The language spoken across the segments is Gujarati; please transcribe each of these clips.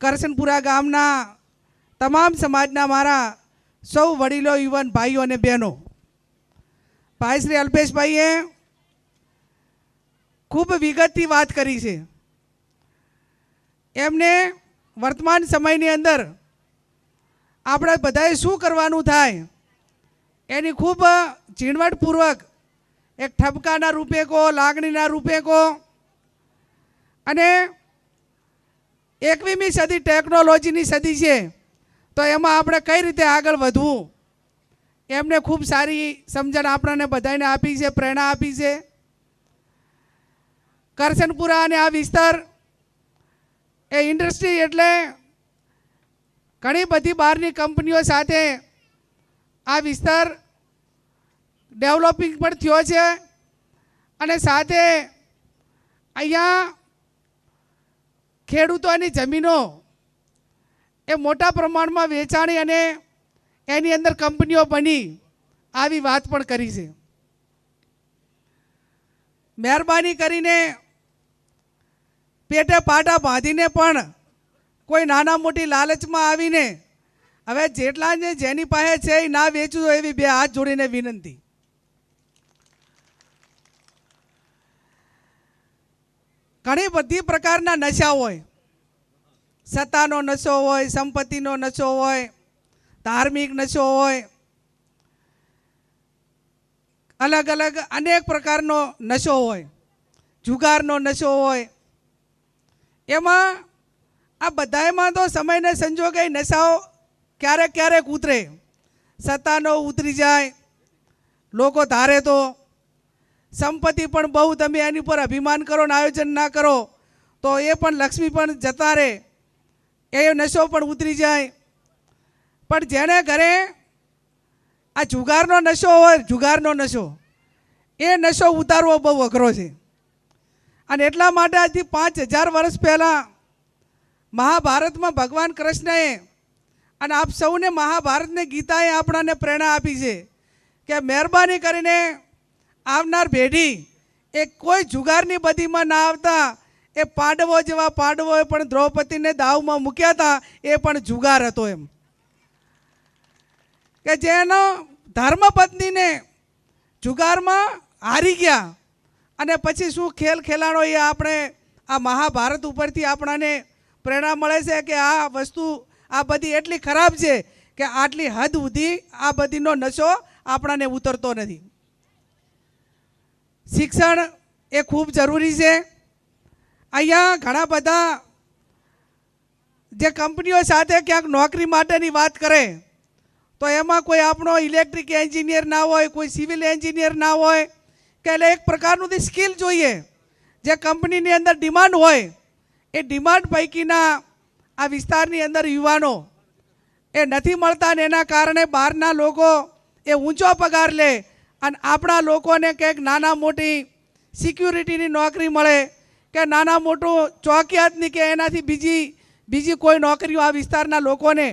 કરશનપુરા ગામના તમામ સમાજના મારા સૌ વડીલો, યુવાન ભાઈઓ અને બહેનો, ભાઈ શ્રી અલ્પેશભાઈએ ખૂબ વિગતથી વાત કરી છે. એમને વર્તમાન સમયની અંદર આપણે બધાએ શું કરવાનું થાય એની ખૂબ ઝીણવટપૂર્વક એક ઠપકાના રૂપે કહો, લાગણીના રૂપે કહો, અને 21મી સદી ટેકનોલોજીની સદી છે તો એમાં આપણે કઈ રીતે આગળ વધવું એમને ખૂબ સારી સમજણ આપણને બધાને આપી છે, પ્રેરણા આપી છે. કરશનપુરા અને આ વિસ્તાર એ ઇન્ડસ્ટ્રી એટલે ઘણી બધી બહારની કંપનીઓ સાથે આ વિસ્તાર ડેવલપિંગ પણ થયો છે, અને સાથે અહીંયા ખેડૂતોની જમીનો એ મોટા પ્રમાણમાં વેચાણી અને એની અંદર કંપનીઓ બની આવી વાત પણ કરી છે. મહેરબાની કરીને પેટે પાટા બાંધીને પણ કોઈ નાના મોટી લાલચમાં આવીને હવે જેટલા ને જેની પાસે છે એ ના વેચવું એવી બે હાથ જોડીને વિનંતી. ઘણી બધી પ્રકારના નશા હોય, સત્તાનો નશો હોય, સંપત્તિનો નશો હોય, ધાર્મિક નશો હોય, અલગ અલગ અનેક પ્રકારનો નશો હોય, જુગારનો નશો હોય. એમાં આ બધામાં તો સમયને સંજોગે નશાઓ ક્યારેક ક્યારેક ઉતરે, સત્તાનો ઉતરી જાય, લોકો ધારે તો સંપત્તિ પણ બહુ તમે એની પર અભિમાન કરો ને આયોજન ના કરો તો એ પણ લક્ષ્મી પણ જતા રહે, એ નશો પણ ઉતરી જાય. પણ જેને ઘરે આ જુગારનો નશો હોય, જુગારનો નશો, એ નશો ઉતારવો બહુ અઘરો છે. અને એટલા માટે આજથી 5000 વર્ષ પહેલાં મહાભારતમાં ભગવાન કૃષ્ણએ અને આપ સૌને મહાભારતની ગીતાએ આપણાને પ્રેરણા આપી છે કે મહેરબાની કરીને આવનાર પેઢી એ કોઈ જુગારની બદીમાં ના આવતા. એ પાંડવો જેવા પાંડવોએ પણ દ્રૌપદીને દાવમાં મૂક્યા હતા, એ પણ જુગાર હતો. એમ કે જેનો ધર્મપત્નીને જુગારમાં હારી ગયા અને પછી શું ખેલ ખેલાણો એ આપણે આ મહાભારત ઉપરથી આપણાને પ્રેરણા મળે છે કે આ વસ્તુ આ બધી એટલી ખરાબ છે કે આટલી હદ સુધી આ બધીનો નશો આપણાને ઉતરતો નથી. શિક્ષણ એ ખૂબ જરૂરી છે. અહીંયા ઘણા બધા જે કંપનીઓ સાથે ક્યાંક નોકરી માટેની વાત કરે તો એમાં કોઈ આપણો ઇલેક્ટ્રિક એન્જિનિયર ના હોય, કોઈ સિવિલ એન્જિનિયર ના હોય, કે એટલે એક પ્રકારનું સ્કિલ જોઈએ જે કંપનીની અંદર ડિમાન્ડ હોય. એ ડિમાન્ડ પૈકીના આ વિસ્તારની અંદર યુવાનો એ નથી મળતા ને એના કારણે બહારના લોકો એ ઊંચો પગાર લે અને આપણા લોકોને કંઈક નાના મોટી સિક્યુરિટીની નોકરી મળે કે નાના મોટું ચોકિયાતની કે એનાથી બીજી કોઈ નોકરીઓ આ વિસ્તારના લોકોને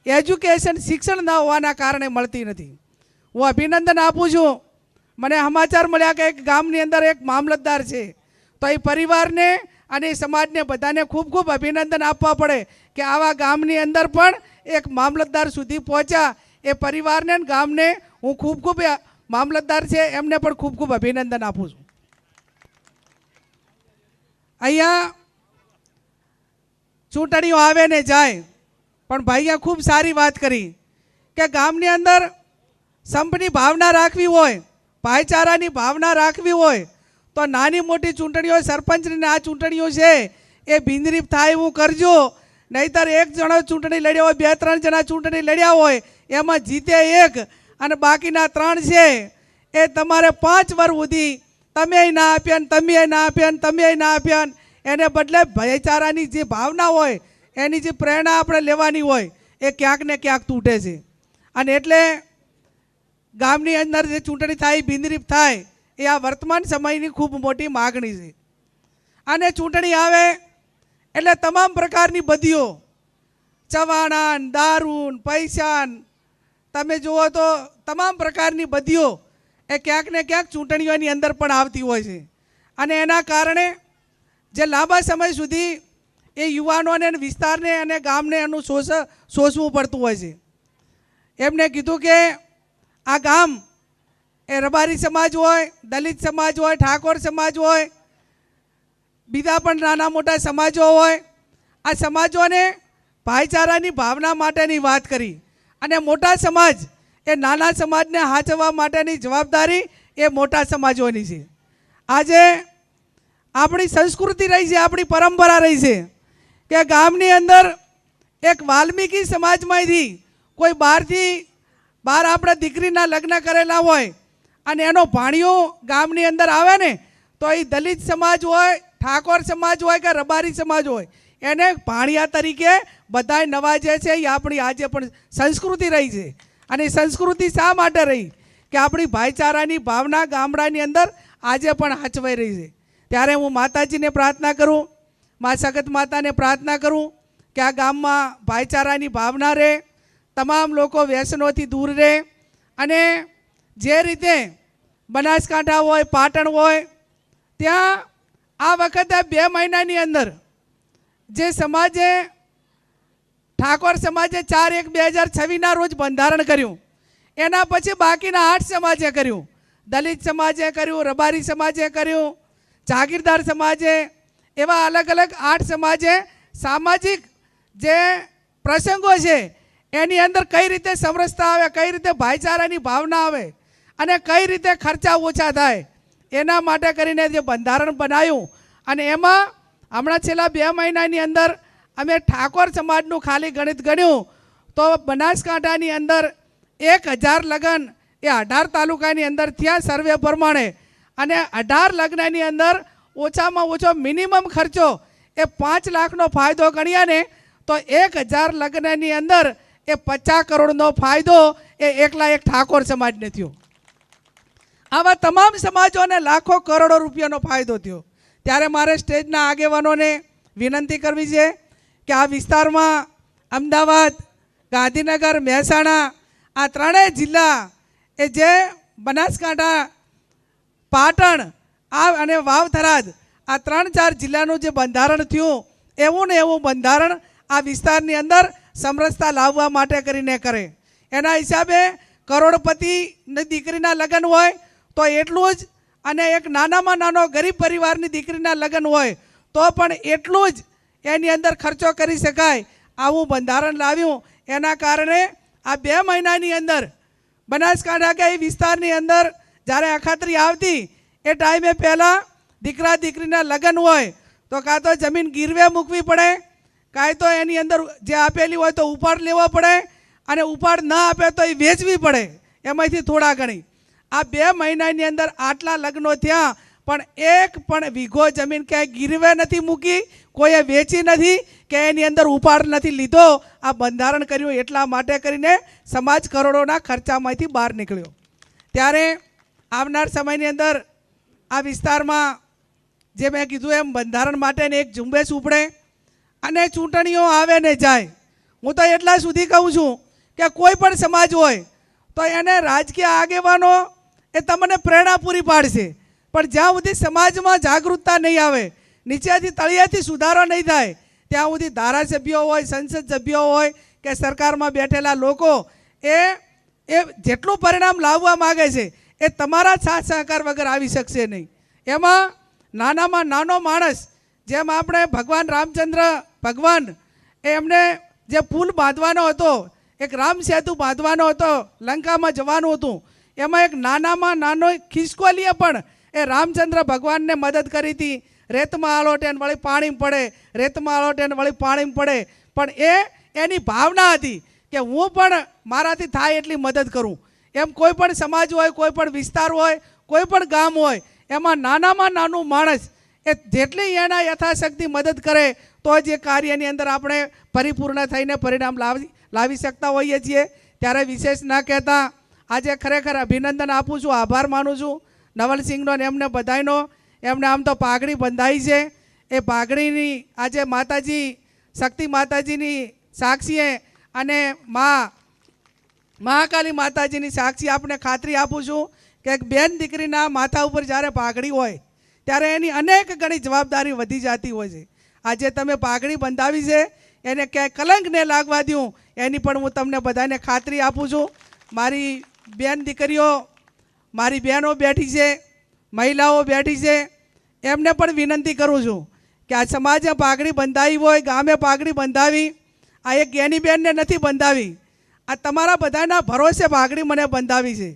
એજ્યુકેશન શિક્ષણ ન હોવાના કારણે મળતી નથી. હું અભિનંદન આપું છું. મને સમાચાર મળ્યા કે એક ગામની અંદર એક મામલતદાર છે, તો એ પરિવારને અને સમાજને બધાને ખૂબ ખૂબ અભિનંદન આપવા પડે કે આવા ગામની અંદર પણ એક મામલતદાર સુધી પહોંચ્યા. એ પરિવારને ગામને હું ખૂબ ખૂબ મામલતદાર છે એમને પણ ખૂબ ખૂબ અભિનંદન આપું છું. અહીંયા ચૂંટણીઓ આવે ને જાય, પણ ભાઈએ ખૂબ સારી વાત કરી કે ગામની અંદર સંપની ભાવના રાખવી હોય, ભાઈચારાની ભાવના રાખવી હોય તો નાની મોટી ચૂંટણીઓ, સરપંચની આ ચૂંટણીઓ છે એ બિનરીફ થાય એવું કરજો. નહીંતર એક જણો ચૂંટણી લડ્યો હોય, 2-3 જણા ચૂંટણી લડ્યા હોય, એમાં જીતે એક અને બાકીના 3 છે એ તમારે 5 વર્ષ સુધી તમે ના આપ્યા, તમે ના આપ્યા, તમે ના આપ્યા. એને બદલે ભાઈચારાની જે ભાવના હોય, એની જે પ્રેરણા આપણે લેવાની હોય એ ક્યાંક ને ક્યાંક તૂટે છે. અને એટલે ગામની અંદર જે ચૂંટણી થાય, બિનરીફ થાય, એ આ વર્તમાન સમયની ખૂબ મોટી માગણી છે. અને ચૂંટણી આવે એટલે તમામ પ્રકારની બદીઓ, ચવાણા, દારૂ, પૈસા, તમે જુઓ તો તમામ પ્રકારની બદીઓ એ ક્યાંક ને ક્યાંક ચૂંટણીઓની અંદર પણ આવતી હોય છે. અને એના કારણે જે લાંબા સમય સુધી એ યુવાનોને અને વિસ્તારને અને ગામને એનું શોષવું પડતું હોય છે. એમને કીધું કે આ ગામ એ રબારી સમાજ હોય, દલિત સમાજ હોય, ઠાકોર સમાજ હોય, બીજા પણ નાના મોટા સમાજો હોય, આ સમાજોને ભાઈચારાની ભાવના માટેની વાત કરી અને મોટા સમાજ એ નાના સમાજને સાચવવા માટેની જવાબદારી એ મોટા સમાજોની છે. આજે આપણી સંસ્કૃતિ રહી છે, આપણી પરંપરા રહી છે કે ગામની અંદર એક વાલ્મીકી સમાજમાંથી કોઈ બહાર આપણે દીકરીના લગ્ન કરેલા હોય અને એનો ભાણિયો ગામની અંદર આવે ને તો એ દલિત સમાજ હોય, ઠાકોર સમાજ હોય કે રબારી સમાજ હોય, એને ભાણિયા તરીકે બધાય નવાજે છે. એ આપણી આજે પણ સંસ્કૃતિ રહી છે. અને એ સંસ્કૃતિ શા માટે રહી કે આપણી ભાઈચારાની ભાવના ગામડાની અંદર આજે પણ સાચવાઈ રહી છે. ત્યારે હું માતાજીને પ્રાર્થના કરું, મા સખત માતાને પ્રાર્થના કરું કે આ ગામમાં ભાઈચારાની ભાવના રહે, તમામ લોકો વ્યસનોથી દૂર રહે અને જે રીતે બનાસકાંઠા હોય, પાટણ હોય, ત્યાં આ વખતે 2 મહિનાની અંદર જે સમાજે ઠાકોર સમાજે 4/1/2026ના રોજ બંધારણ કર્યું, એના પછી બાકીના 8 સમાજે કર્યું. દલિત સમાજે કર્યું, રબારી સમાજે કર્યું, જાગીરદાર સમાજે, એવા અલગ અલગ 8 સમાજે સામાજિક જે પ્રસંગો છે એની અંદર કઈ રીતે સમરસતા આવે, કઈ રીતે ભાઈચારાની ભાવના આવે અને કઈ રીતે ખર્ચા ઓછા થાય એના માટે કરીને જે બંધારણ બનાવ્યું. અને એમાં હમણાં છેલ્લા 2 મહિનાની અંદર અમે ઠાકોર સમાજનું ખાલી ગણિત ગણ્યું તો બનાસકાંઠાની અંદર 1000 લગ્ન એ 18 તાલુકાની અંદર થયા સર્વે પ્રમાણે. અને 18 લગ્નની અંદર ઓછામાં ઓછો મિનિમમ ખર્ચો એ 5 લાખનો ફાયદો ગણ્યા ને તો 1000 લગ્નની અંદર એ 50 કરોડનો ફાયદો એ એકલા એક ઠાકોર સમાજને થયો. આવા તમામ સમાજોને લાખો કરોડો રૂપિયાનો ફાયદો થયો. ત્યારે મારે સ્ટેજના આગેવાનોને વિનંતી કરવી છે કે આ વિસ્તારમાં અમદાવાદ, ગાંધીનગર, મહેસાણા આ 3 જિલ્લા એ જે બનાસકાંઠા, પાટણ અને વાવ થરાદ આ 3-4 જિલ્લાનું જે બંધારણ થયું એવું ને એવું બંધારણ આ વિસ્તારની અંદર સમરસતા લાવવા માટે કરીને કરે. એના હિસાબે કરોડપતિની દીકરીના લગ્ન હોય તો એટલું જ, અને એક નાનામાં નાનો ગરીબ પરિવારની દીકરીના લગ્ન હોય તો પણ એટલું જ એની અંદર ખર્ચો કરી શકાય આવું બંધારણ લાવ્યું. એના કારણે આ 2 મહિનાની અંદર બનાસકાંઠા કે એ વિસ્તારની અંદર જ્યારે અખાત્રી આવતી એ ટાઈમે પહેલાં દીકરા દીકરીના લગ્ન હોય તો કાં તો જમીન ગીરવે મૂકવી પડે, કાંઈ તો એની અંદર જે આપેલી હોય તો ઉપાડ લેવો પડે, અને ઉપાડ ન આપે તો એ વેચવી પડે એમાંથી થોડા ઘણી. આ 2 મહિનાની અંદર આટલા લગ્નો થયા પણ એક પણ વીઘો જમીન ક્યાંય ગીરવે નથી મૂકી, કોઈએ વેચી નથી કે એની અંદર ઉપાડ નથી લીધો. આ બંધારણ કર્યું એટલા માટે કરીને સમાજ કરોડોના ખર્ચામાંથી બહાર નીકળ્યો. ત્યારે આવનાર સમયની અંદર આ વિસ્તારમાં જે મેં કીધું એમ બંધારણ માટેની એક ઝુંબેશ ઉપડે અને ચૂંટણીઓ આવે ને જાય. હું તો એટલા સુધી કહું છું કે કોઈ પણ સમાજ હોય તો એને રાજકીય આગેવાનો એ તમને પ્રેરણા પૂરી પાડશે, પણ જ્યાં સુધી સમાજમાં જાગૃતતા નહીં આવે, નીચેથી તળિયેથી સુધારો નહીં થાય, ત્યાં સુધી ધારાસભ્યો હોય, સંસદ સભ્યો હોય કે સરકારમાં બેઠેલા લોકો એ જેટલું પરિણામ લાવવા માગે છે એ તમારા સાથ સહકાર વગર આવી શકશે નહીં. એમાં નાનામાં નાનો માણસ, જેમ આપણે ભગવાન રામચંદ્ર ભગવાન એમને જે પુલ બાંધવાનો હતો, એક રામ સેતુ બાંધવાનો હતો, લંકામાં જવાનું હતું, એમાં એક નાનામાં નાનો ખિસકોલીએ પણ એ રામચંદ્ર ભગવાનને મદદ કરી હતી. રેતમાં આલોટે ને વળી પાણી પડે, રેતમાં આલોટે ને વળી પાણી પડે, પણ એની ભાવના હતી કે હું પણ મારાથી થાય એટલી મદદ કરું. એમ કોઈ પણ સમાજ હોય, કોઈ પણ વિસ્તાર હોય, કોઈ પણ ગામ હોય, એમાં નાનામાં નાનું માણસ એ જેટલી એના યથાશક્તિ મદદ કરે તો જ એ કાર્યની અંદર આપણે પરિપૂર્ણ થઈને પરિણામ લાવી શકતા હોઈએ છીએ. ત્યારે વિશેષ ના કહેતા આજે ખરેખર અભિનંદન આપું છું, આભાર માનું છું નવલસિંહનો ને એમને બધાયનો. એમને આમ તો પાઘડી બંધાઈ છે, એ પાઘડીની આજે માતાજી શક્તિ માતાજીની સાક્ષીએ અને મહાકાલી માતાજીની સાક્ષી આપણે ખાતરી આપું છું કે એક બેન દીકરીના માથા ઉપર જ્યારે પાઘડી હોય ત્યારે એની અનેક ઘણી જવાબદારી વધી જતી હોય છે. આજે તમે પાઘડી બંધાવી છે એને ક્યાંય કલંક ન લાગવા દઉં એની પણ હું તમને બધાને ખાતરી આપું છું. મારી બેન દીકરીઓ, મારી બહેનો બેઠી છે, મહિલાઓ બેઠી છે, એમને પણ વિનંતી કરું છું કે આ સમાજે પાઘડી બંધાવી હોય, ગામે પાઘડી બંધાવી, આ એક જ્ઞાની બેનને નથી બંધાવી, આ તમારા બધાના ભરોસે પાઘડી મને બંધાવી છે.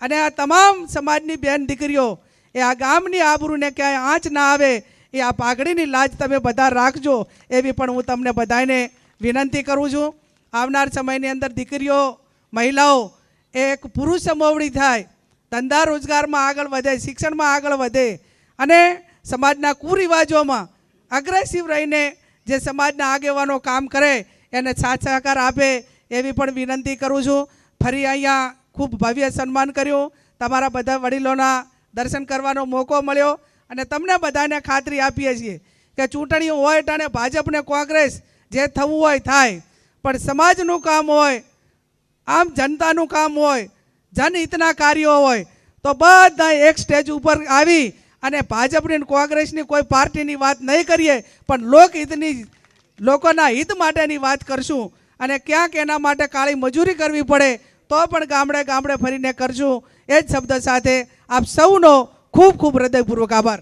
અને આ તમામ સમાજની બેન દીકરીઓ એ આ ગામની આબરૂને ક્યાંય આંચ ના આવે એ આ પાઘડીની લાજ તમે બધા રાખજો એવી પણ હું તમને બધાને વિનંતી કરું છું. આવનાર સમયની અંદર દીકરીઓ, મહિલાઓ એ એક પુરુષ સમોવડી થાય, ધંધા રોજગારમાં આગળ વધે, શિક્ષણમાં આગળ વધે અને સમાજના કુરિવાજોમાં અગ્રેસિવ રહીને જે સમાજના આગેવાનો કામ કરે એને સાથ સહકાર આપે એવી પણ વિનંતી કરું છું. ફરી અહીંયા ખૂબ ભવ્ય સન્માન કર્યું, તમારા બધા વડીલોના દર્શન કરવાનો મોકો મળ્યો અને તમને બધાને ખાતરી આપીએ છીએ કે ચૂંટણીઓ હોય અને ભાજપને કોંગ્રેસ જે થવું હોય થાય, પણ સમાજનું કામ હોય, આમ જનતાનું કામ હોય, જનહિતના કાર્યો હોય તો બધા એક સ્ટેજ ઉપર આવી અને ભાજપની કોંગ્રેસની કોઈ પાર્ટીની વાત નહીં કરીએ પણ લોકહિતની, લોકોના હિત માટેની વાત કરશું. અને ક્યાંક એના માટે કાળી મજૂરી કરવી પડે તો પણ ગામડે ગામડે ફરીને કરશું. એ જ શબ્દ સાથે આપ સૌનો ખૂબ ખૂબ હૃદયપૂર્વક આભાર.